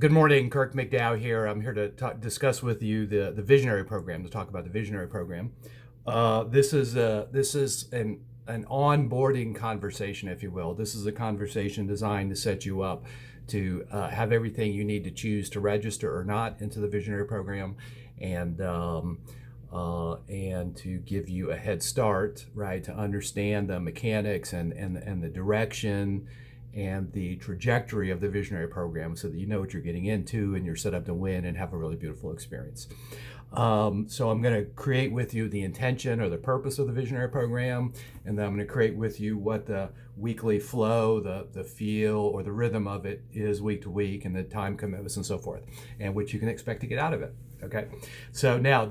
Good morning, Kirk McDowell here. I'm here to discuss with you the Visionary Program, to talk about the Visionary Program. This is an onboarding conversation, if you will. This is a conversation designed to set you up to have everything you need to choose to register or not into the Visionary Program, and and to give you a head start, right, to understand the mechanics and the direction and the trajectory of the Visionary Program, so that you know what you're getting into and you're set up to win and have a really beautiful experience. So I'm going to create with you the intention or the purpose of the Visionary Program, and then I'm going to create with you what the weekly flow, the feel, or the rhythm of it is week to week, and the time commitments and so forth, and what you can expect to get out of it. Okay, so now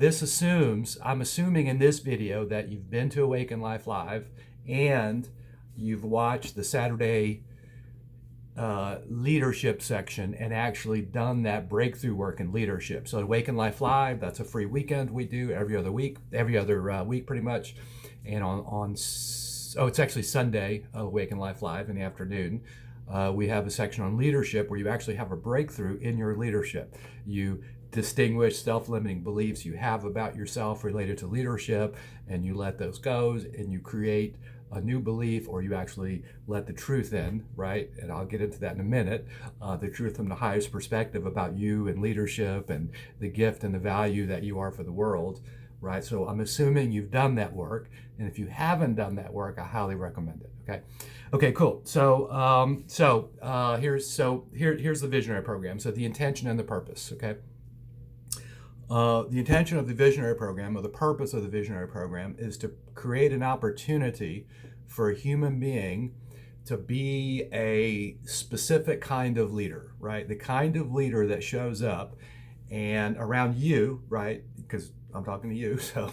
I'm assuming in this video that you've been to Awaken Life Live and you've watched the Saturday leadership section and actually done that breakthrough work in leadership. So Awaken Life Live, that's a free weekend we do every other week pretty much. And it's actually Sunday, Awaken Life Live in the afternoon. We have a section on leadership where you actually have a breakthrough in your leadership. You distinguish self-limiting beliefs you have about yourself related to leadership, and you let those go, and you create a new belief, or you actually let the truth in, right? And I'll get into that in a minute. The truth from the highest perspective about you and leadership and the gift and the value that you are for the world, right? So I'm assuming you've done that work, and if you haven't done that work, I highly recommend it. Okay, cool. So here's the Visionary Program. So the intention and the purpose. Okay. The intention of the Visionary Program, or the purpose of the Visionary Program, is to create an opportunity for a human being to be a specific kind of leader, right? The kind of leader that shows up and around you, right? Because I'm talking to you, so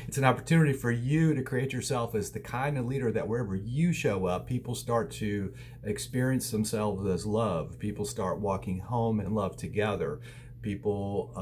it's an opportunity for you to create yourself as the kind of leader that wherever you show up, people start to experience themselves as love. People start walking home in love together. People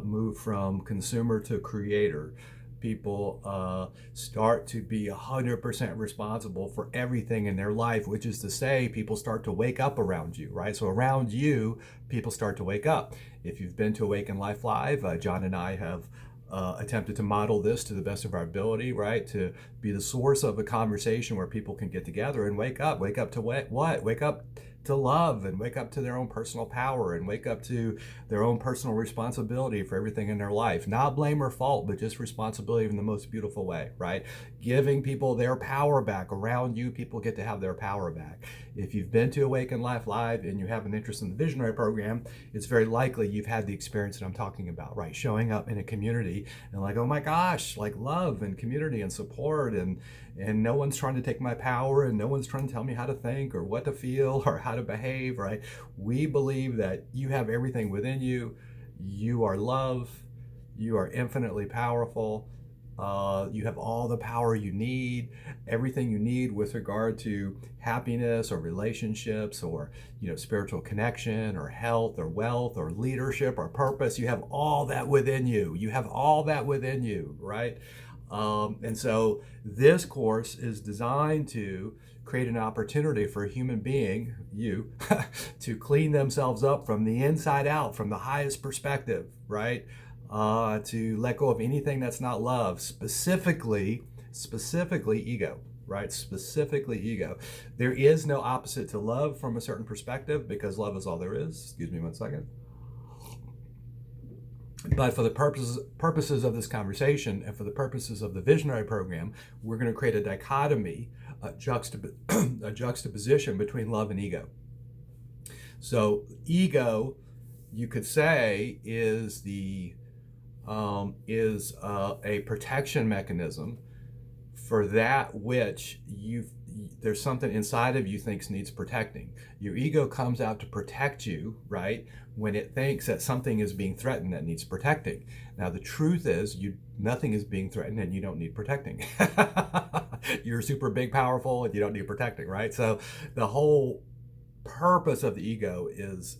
move from consumer to creator. People start to be 100% responsible for everything in their life, which is to say, people start to wake up around you, right? So around you, people start to wake up. If you've been to Awaken Life Live, John and I have attempted to model this to the best of our ability, right? To be the source of a conversation where people can get together and wake up. Wake up to what? Wake up to love, and wake up to their own personal power, and wake up to their own personal responsibility for everything in their life. Not blame or fault, but just responsibility in the most beautiful way, right? Giving people their power back. Around you, people get to have their power back. If you've been to Awaken Life Live and you have an interest in the Visionary Program, it's very likely you've had the experience that I'm talking about, right? Showing up in a community and like, oh my gosh, like love and community and support, and no one's trying to take my power, and no one's trying to tell me how to think or what to feel or how to behave, right? We believe that you have everything within you. You are love. You are infinitely powerful. You have all the power you need, everything you need with regard to happiness or relationships, or spiritual connection or health or wealth or leadership or purpose. You have all that within you. You have all that within you, right? And so this course is designed to create an opportunity for a human being, you, to clean themselves up from the inside out, from the highest perspective, right? To let go of anything that's not love, specifically ego, right? Specifically ego. There is no opposite to love from a certain perspective, because love is all there is. Excuse me one second. But for the purposes of this conversation, and for the purposes of the Visionary Program, we're going to create a dichotomy, a juxtaposition between love and ego. So ego, you could say, is a protection mechanism for that which there's something inside of you thinks needs protecting. Your ego comes out to protect you, right, when it thinks that something is being threatened that needs protecting. Now the truth is, nothing is being threatened, and you don't need protecting. You're super big, powerful, and you don't need protecting, right? So the whole purpose of the ego is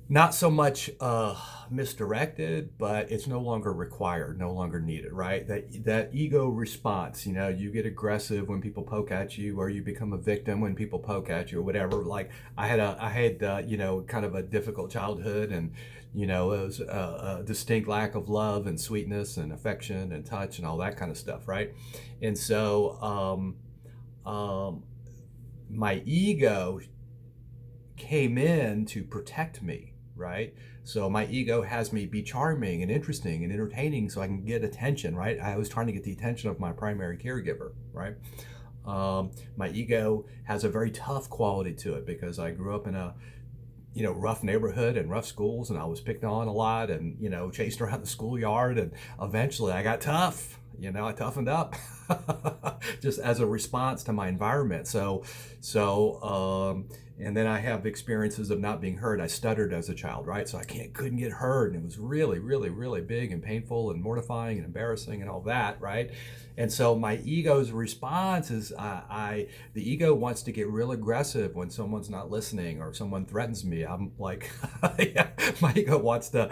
not so much misdirected, but it's no longer required, no longer needed, right? That ego response, you get aggressive when people poke at you, or you become a victim when people poke at you, or whatever. Like I had kind of a difficult childhood, and it was a distinct lack of love and sweetness and affection and touch and all that kind of stuff, right? And so my ego came in to protect me, right? So my ego has me be charming and interesting and entertaining so I can get attention, right? I was trying to get the attention of my primary caregiver, right? My ego has a very tough quality to it because I grew up in a rough neighborhood and rough schools, and I was picked on a lot and, chased around the schoolyard, and eventually I got tough. I toughened up just as a response to my environment. And then I have experiences of not being heard. I stuttered as a child, right? So I couldn't get heard, and it was really, really, really big and painful and mortifying and embarrassing and all that, right? And so my ego's response is the ego wants to get real aggressive when someone's not listening or someone threatens me. I'm like, yeah, my ego wants to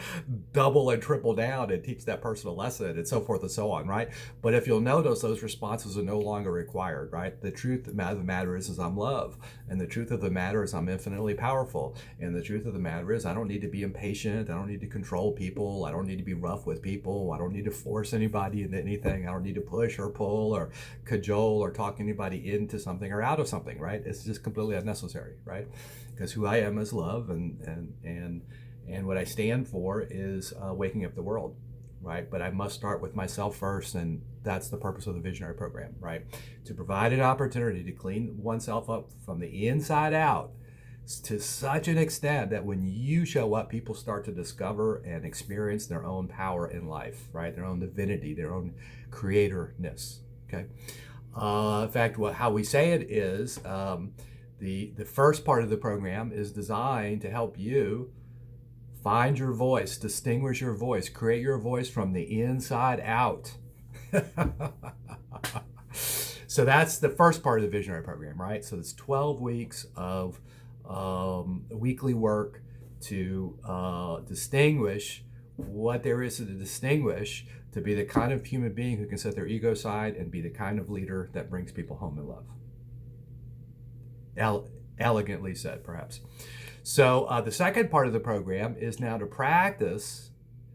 double and triple down and teach that person a lesson and so forth and so on, right? But if you'll notice, those responses are no longer required, right? The truth of the matter is I'm love. And the truth of the matter is I'm infinitely powerful. And the truth of the matter is I don't need to be impatient. I don't need to control people. I don't need to be rough with people. I don't need to force anybody into anything. I don't need to push or pull or cajole or talk anybody into something or out of something, right? It's just completely unnecessary, right? Because who I am is love, and what I stand for is waking up the world, right? But I must start with myself first, and that's the purpose of the Visionary Program, right? To provide an opportunity to clean oneself up from the inside out to such an extent that when you show up, people start to discover and experience their own power in life, right? Their own divinity, their own creatorness, okay? In fact, how we say it is the first part of the program is designed to help you find your voice, distinguish your voice, create your voice from the inside out. So that's the first part of the Visionary Program, right? So it's 12 weeks of weekly work to distinguish what there is to distinguish, to be the kind of human being who can set their ego aside and be the kind of leader that brings people home in love. Elegantly said, perhaps. So the second part of the program is now to practice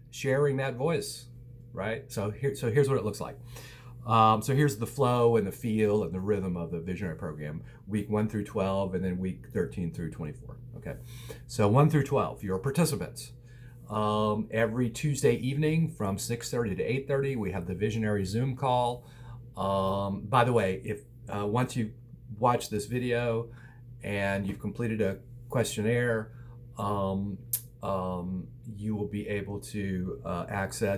sharing that voice, right? So here's what it looks like. So here's the flow and the feel and the rhythm of the Visionary Program, week 1 through 12, and then week 13 through 24. Okay, so 1 through 12, you're participants. Every Tuesday evening from 6:30 to 8:30, we have the Visionary Zoom call. By the way, if once you watch this video and you've completed a questionnaire, you will be able to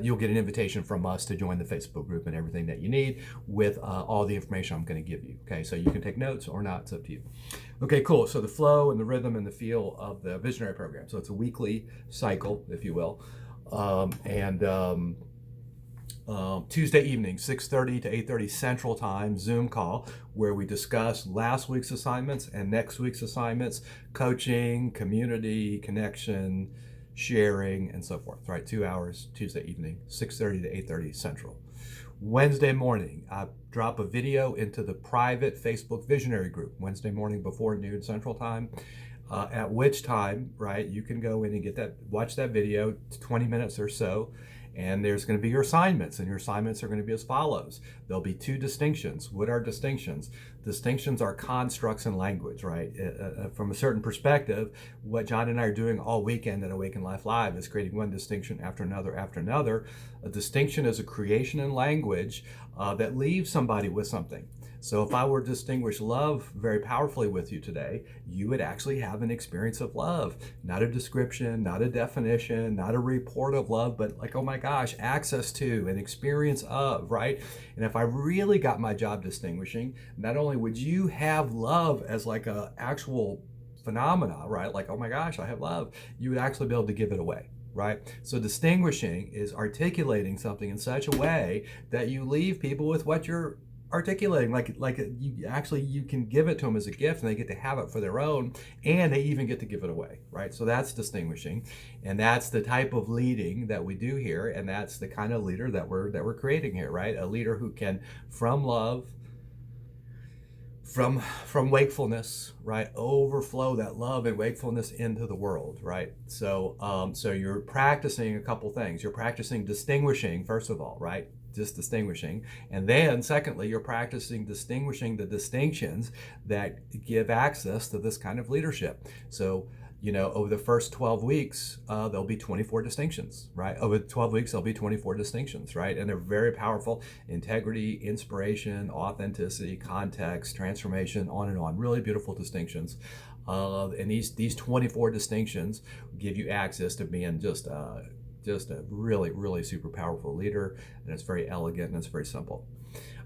you'll get an invitation from us to join the Facebook group and everything that you need with all the information I'm going to give you. Okay, so you can take notes or not, it's up to you. Okay, cool. So the flow and the rhythm and the feel of the Visionary Program. So it's a weekly cycle, if you will. Tuesday evening, 6:30 to 8:30 Central Time, Zoom call, where we discuss last week's assignments and next week's assignments, coaching, community, connection, sharing, and so forth, right? 2 hours, Tuesday evening, 6:30 to 8:30 Central. Wednesday morning, I drop a video into the private Facebook Visionary group, Wednesday morning before noon Central Time, at which time, right, you can go in and watch that video, 20 minutes or so, and there's going to be your assignments, and your assignments are going to be as follows. There'll be 2 distinctions. What are distinctions? Distinctions are constructs in language, right? From a certain perspective, what John and I are doing all weekend at Awaken Life Live is creating one distinction after another after another. A distinction is a creation in language that leaves somebody with something. So if I were to distinguish love very powerfully with you today, you would actually have an experience of love. Not a description, not a definition, not a report of love, but like, oh my gosh, access to, an experience of, right? And if I really got my job distinguishing, not only would you have love as like a actual phenomena, right? Like, oh my gosh, I have love. You would actually be able to give it away. Right? So distinguishing is articulating something in such a way that you leave people with what you're articulating like you can give it to them as a gift, and they get to have it for their own, and they even get to give it away, right? So that's distinguishing, and that's the type of leading that we do here, and that's the kind of leader that we're creating here, right? A leader who can, from love, from wakefulness, right, overflow that love and wakefulness into the world, right? So you're practicing a couple things. You're practicing distinguishing, first of all, right? Just distinguishing. And then secondly, you're practicing distinguishing the distinctions that give access to this kind of leadership. So, over the first 12 weeks, there'll be 24 distinctions, right? Over 12 weeks, there'll be 24 distinctions, right? And they're very powerful: integrity, inspiration, authenticity, context, transformation, on and on. Really beautiful distinctions. And these 24 distinctions give you access to being just a really, really super powerful leader. And it's very elegant and it's very simple.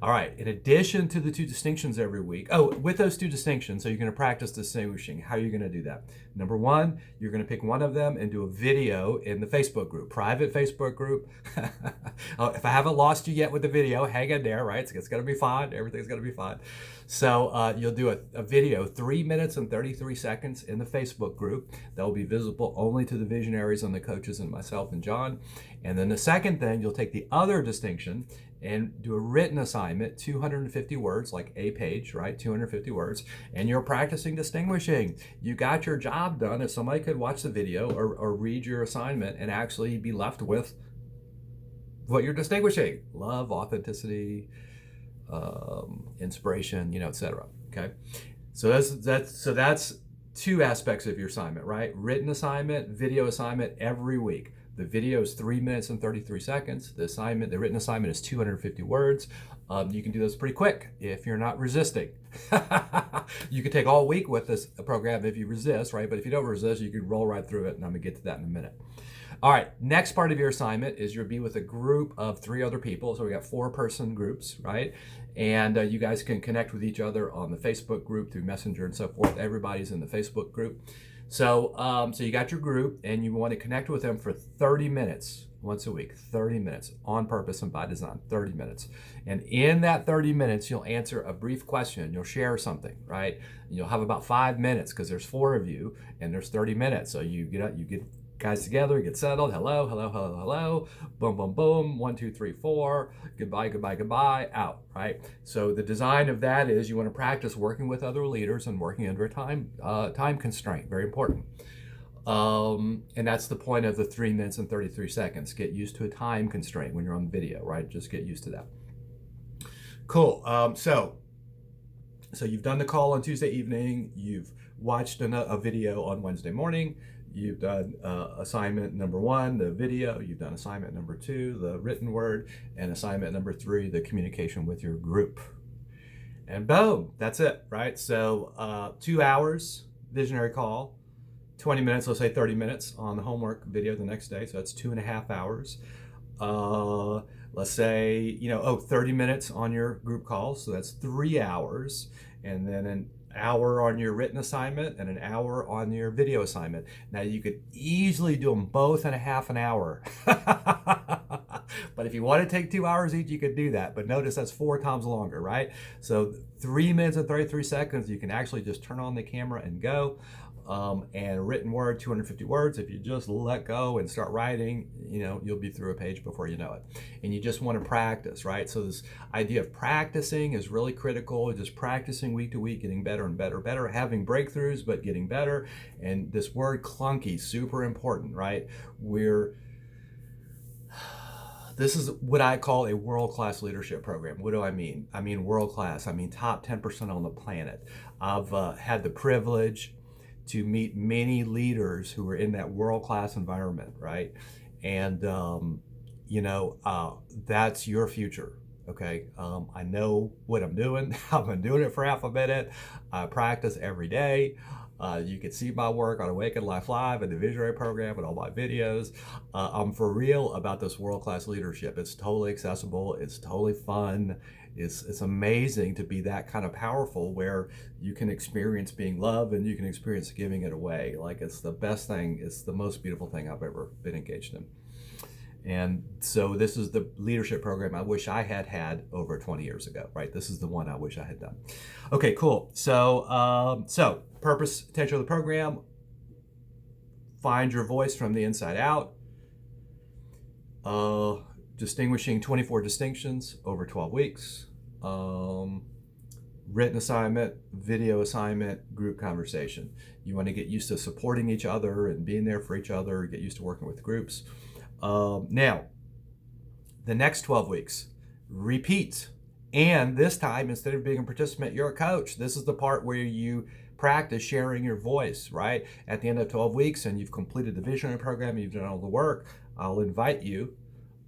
All right, in addition to the 2 distinctions every week, with those 2 distinctions, so you're going to practice distinguishing. How are you going to do that? Number 1, you're going to pick one of them and do a video in the Facebook group, private Facebook group. If I haven't lost you yet with the video, hang in there, right? It's going to be fine. Everything's going to be fine. So you'll do a video, 3 minutes and 33 seconds in the Facebook group. That will be visible only to the visionaries and the coaches and myself and John. And then the second thing, you'll take the other distinction and do a written assignment, 250 words, like a page, right? 250 words. And you're practicing distinguishing. You got your job done. If somebody could watch the video or read your assignment and actually be left with what you're distinguishing: love, authenticity, inspiration, etc. Okay. So that's 2 aspects of your assignment, right? Written assignment, video assignment every week. The video is 3 minutes and 33 seconds. The written assignment is 250 words. You can do those pretty quick if you're not resisting. You could take all week with this program if you resist, right? But if you don't resist, you can roll right through it, and I'm gonna get to that in a minute. All right, next part of your assignment is you'll be with a group of 3 other people. So we got 4-person groups, right? And you guys can connect with each other on the Facebook group through Messenger and so forth. Everybody's in the Facebook group. So you got your group, and you want to connect with them for 30 minutes once a week, 30 minutes on purpose and by design, 30 minutes. And in that 30 minutes, you'll answer a brief question. You'll share something, right? You'll have about 5 minutes because there's 4 of you and there's 30 minutes. So you get guys together, get settled. Hello, hello, hello, hello. Boom, boom, boom. 1, 2, 3, 4. Goodbye, goodbye, goodbye. Out, right? So the design of that is you want to practice working with other leaders and working under a time constraint. Very important. And that's the point of the 3 minutes and 33 seconds. Get used to a time constraint when you're on video, right? Just get used to that. Cool. So you've done the call on Tuesday evening. You've watched a video on Wednesday morning. You've done assignment number 1, the video. You've done assignment number 2, the written word, and assignment number 3, the communication with your group. And boom, that's it, right? So 2 hours visionary call, 20 minutes, let's say 30 minutes on the homework video the next day. So that's 2.5 hours. Let's say, 30 minutes on your group calls. So that's 3 hours. And then an hour on your written assignment and an hour on your video assignment. Now you could easily do them both in a half an hour. But if you want to take 2 hours each, you could do that. But notice that's 4 times longer, right? So 3 minutes and 33 seconds, you can actually just turn on the camera and go. And written word, 250 words. If you just let go and start writing, you'll be through a page before you know it. And you just want to practice, right? So this idea of practicing is really critical. Just practicing week to week, getting better and better, having breakthroughs, but getting better. And this word clunky, super important, right? This is what I call a world-class leadership program. What do I mean? I mean world-class. I mean top 10% on the planet. I've had the privilege to meet many leaders who are in that world-class environment, right? And, that's your future, okay? I know what I'm doing. I've been doing it for half a minute. I practice every day. You can see my work on Awaken Life Live and the Visionary Program and all my videos. I'm for real about this world-class leadership. It's totally accessible. It's totally fun. It's amazing to be that kind of powerful where you can experience being loved and you can experience giving it away. Like, it's the best thing. It's the most beautiful thing I've ever been engaged in. And so this is the leadership program I wish I had over 20 years ago, right? This is the one I wish I had done. Okay, cool. So purpose, potential of the program: find your voice from the inside out. Distinguishing 24 distinctions over 12 weeks. Written assignment, video assignment, group conversation. You want to get used to supporting each other and being there for each other, get used to working with groups. Now, the next 12 weeks, repeat. And this time, instead of being a participant, you're a coach. This is the part where you practice sharing your voice, right? At the end of 12 weeks and you've completed the visionary program, you've done all the work, I'll invite you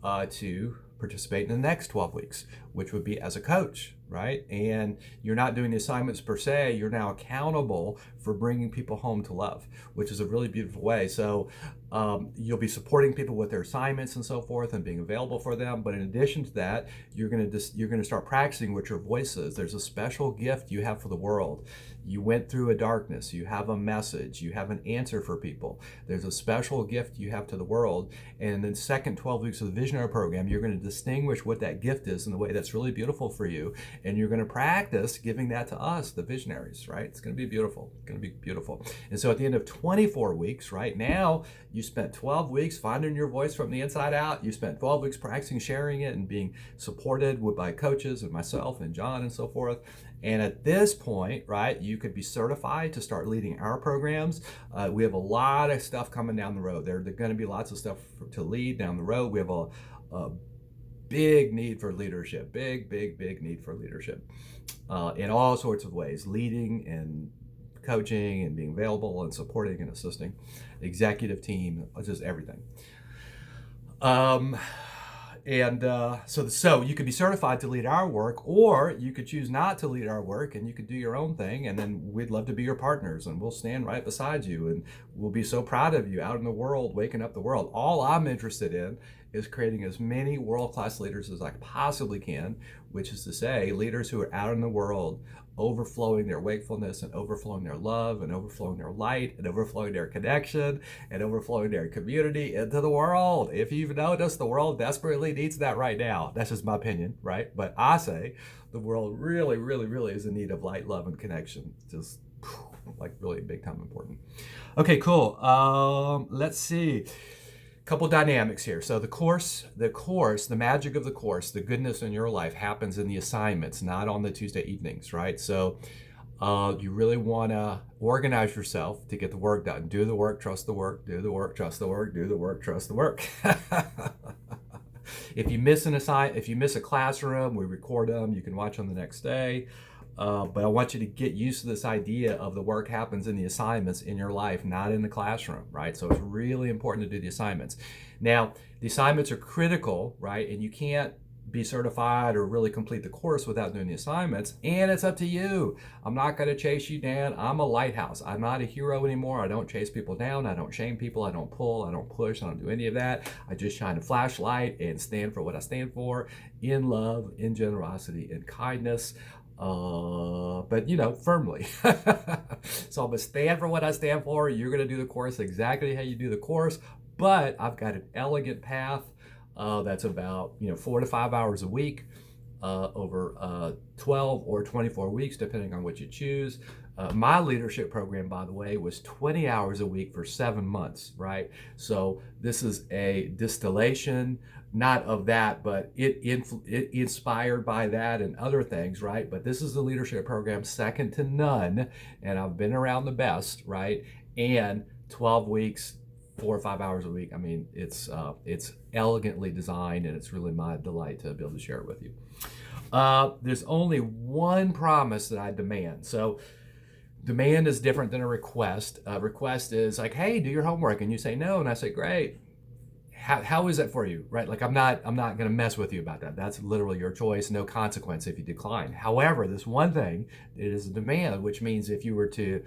to participate in the next 12 weeks, which would be as a coach, right? And you're not doing the assignments per se, you're now accountable for bringing people home to love, which is a really beautiful way. So you'll be supporting people with their assignments and so forth and being available for them. But in addition to that, you're going to start practicing what your voice is. There's a special gift you have for the world. You went through a darkness, you have a message, you have an answer for people. There's a special gift you have to the world. And in the second 12 weeks of the visionary program, you're going to distinguish what that gift is in a way that's really beautiful for you. And you're going to practice giving that to us, the visionaries, right? It's going to be beautiful. It's going to be beautiful. And so at the end of 24 weeks, right now, you spent 12 weeks finding your voice from the inside out. You spent 12 weeks practicing sharing it and being supported by coaches and myself and John and so forth. And at this point, right, you could be certified to start leading our programs. We have a lot of stuff coming down the road. There are going to be lots of stuff to lead down the road. We have a big need for leadership, big need for leadership in all sorts of ways, leading and coaching and being available and supporting and assisting, executive team, just everything. So you could be certified to lead our work, or you could choose not to lead our work and you could do your own thing, and then we'd love to be your partners and we'll stand right beside you and we'll be so proud of you out in the world, waking up the world. All I'm interested in is creating as many world-class leaders as I possibly can, which is to say leaders who are out in the world overflowing their wakefulness and overflowing their love and overflowing their light and overflowing their connection and overflowing their community into the world. If you've noticed, the world desperately needs that right now. That's just my opinion, right? But I say the world really is in need of light, love, and connection. Just like really big time important. Okay, cool. Let's see. Couple dynamics here. So the magic of the course, the goodness in your life happens in the assignments, not on the Tuesday evenings, right? So you really want to organize yourself to get the work done. Do the work, trust the work, do the work, trust the work, do the work, trust the work. If you miss a classroom, we record them. You can watch them the next day. But I want you to get used to this idea of the work happens in the assignments in your life, not in the classroom, right? So it's really important to do the assignments. Now, the assignments are critical, right? And you can't be certified or really complete the course without doing the assignments, and it's up to you. I'm not going to chase you down. I'm a lighthouse. I'm not a hero anymore. I don't chase people down. I don't shame people. I don't pull. I don't push. I don't do any of that. I just shine a flashlight and stand for what I stand for, in love, in generosity, in kindness. But firmly. So I'm gonna stand for what I stand for. You're gonna do the course exactly how you do the course, but I've got an elegant path that's about 4 to 5 hours a week over 12 or 24 weeks, depending on what you choose. My leadership program, by the way, was 20 hours a week for 7 months, right? So this is a distillation, not of that, but it inspired by that and other things, right? But this is the leadership program second to none, and I've been around the best, right? And 12 weeks, 4 or 5 hours a week. I mean, it's elegantly designed, and it's really my delight to be able to share it with you. There's only one promise that I demand. So demand is different than a request. A request is like, hey, do your homework, and you say no, and I say, great. How is that for you, right? Like I'm not going to mess with you about that. That's literally your choice, no consequence if you decline. However, this one thing, it is a demand, which means if you were to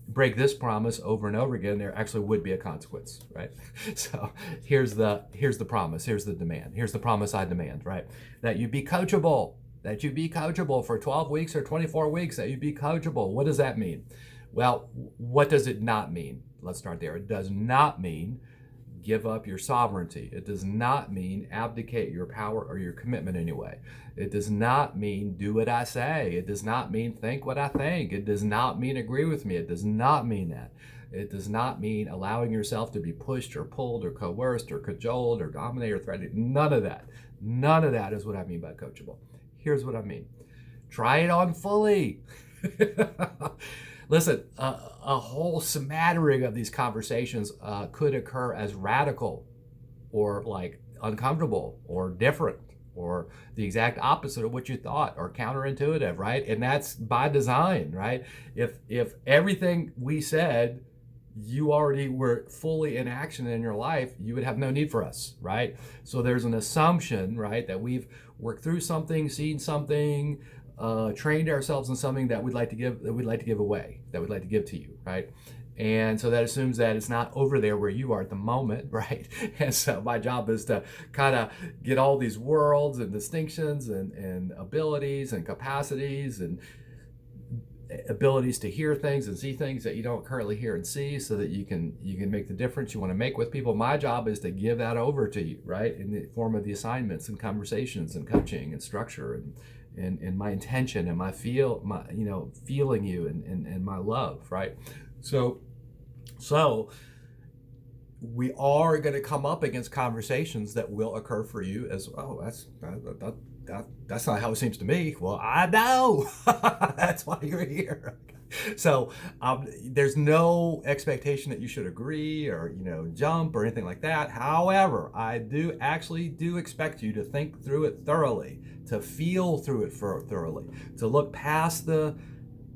break this promise over and over again, there actually would be a consequence, right? So here's the promise, here's the demand, here's the promise I demand, right? That you be coachable, for 12 weeks or 24 weeks, that you be coachable. What does that mean? Well, what does it not mean? Let's start there. It does not mean give up your sovereignty. It does not mean abdicate your power or your commitment anyway. It does not mean do what I say. It does not mean think what I think. It does not mean agree with me. It does not mean that. It does not mean allowing yourself to be pushed or pulled or coerced or cajoled or dominated or threatened. None of that. None of that is what I mean by coachable. Here's what I mean. Try it on fully. Listen, a whole smattering of these conversations could occur as radical or like uncomfortable or different or the exact opposite of what you thought or counterintuitive, right? And that's by design, right? If everything we said you already were fully in action in your life, you would have no need for us, right? So there's an assumption, right, that we've worked through something, seen something, trained ourselves in something that we'd like to give away, that we'd like to give to you, right? And so that assumes that it's not over there where you are at the moment, right? And so my job is to kind of get all these worlds and distinctions and abilities and capacities and abilities to hear things and see things that you don't currently hear and see, so that you can make the difference you want to make with people. My job is to give that over to you, right, in the form of the assignments and conversations and coaching and structure and my intention and my feeling you and my love, right? So we are going to come up against conversations that will occur for you as, oh, that's not how it seems to me. Well, I know. That's why you're here. So there's no expectation that you should agree or jump or anything like that. However, I do expect you to think through it thoroughly, to feel through it thoroughly, to look past the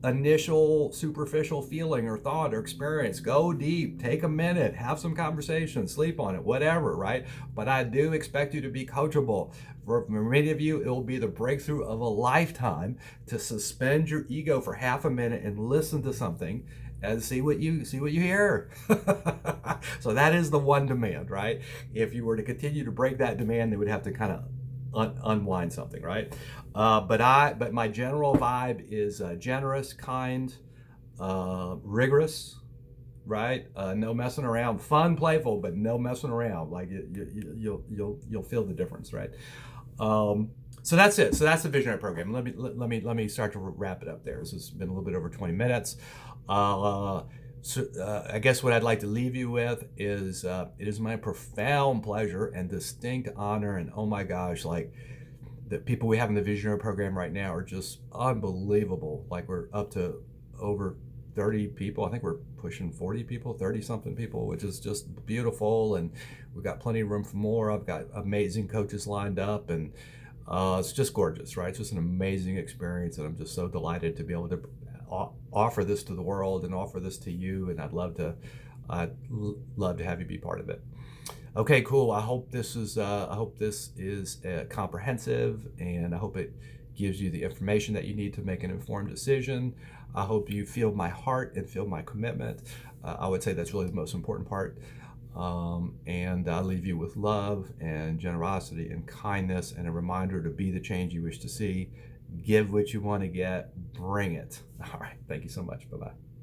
initial superficial feeling or thought or experience. Go deep, take a minute, have some conversation, sleep on it, whatever, right? But I do expect you to be coachable. For many of you, it will be the breakthrough of a lifetime to suspend your ego for half a minute and listen to something and see what you hear. So that is the one demand, right? If you were to continue to break that demand, they would have to kind of unwind something, right? But my general vibe is generous, kind, rigorous, right? No messing around, fun, playful, but no messing around. Like you'll feel the difference, right? So that's it. So that's the visionary program. Let me start to wrap it up there. This has been a little bit over 20 minutes. I guess what I'd like to leave you with is it is my profound pleasure and distinct honor, and oh my gosh, like the people we have in the visionary program right now are just unbelievable. Like we're up to over 30 people. I think we're pushing 40 people, 30 something people, which is just beautiful. And we've got plenty of room for more. I've got amazing coaches lined up, and it's just gorgeous, right? It's just an amazing experience, and I'm just so delighted to be able to offer this to the world and offer this to you, and I'd love to have you be part of it. Okay, cool. I hope this is comprehensive, and I hope it gives you the information that you need to make an informed decision. I hope you feel my heart and feel my commitment. I would say that's really the most important part. And I leave you with love and generosity and kindness, and a reminder to be the change you wish to see. Give what you want to get. Bring it. All right. Thank you so much. Bye-bye.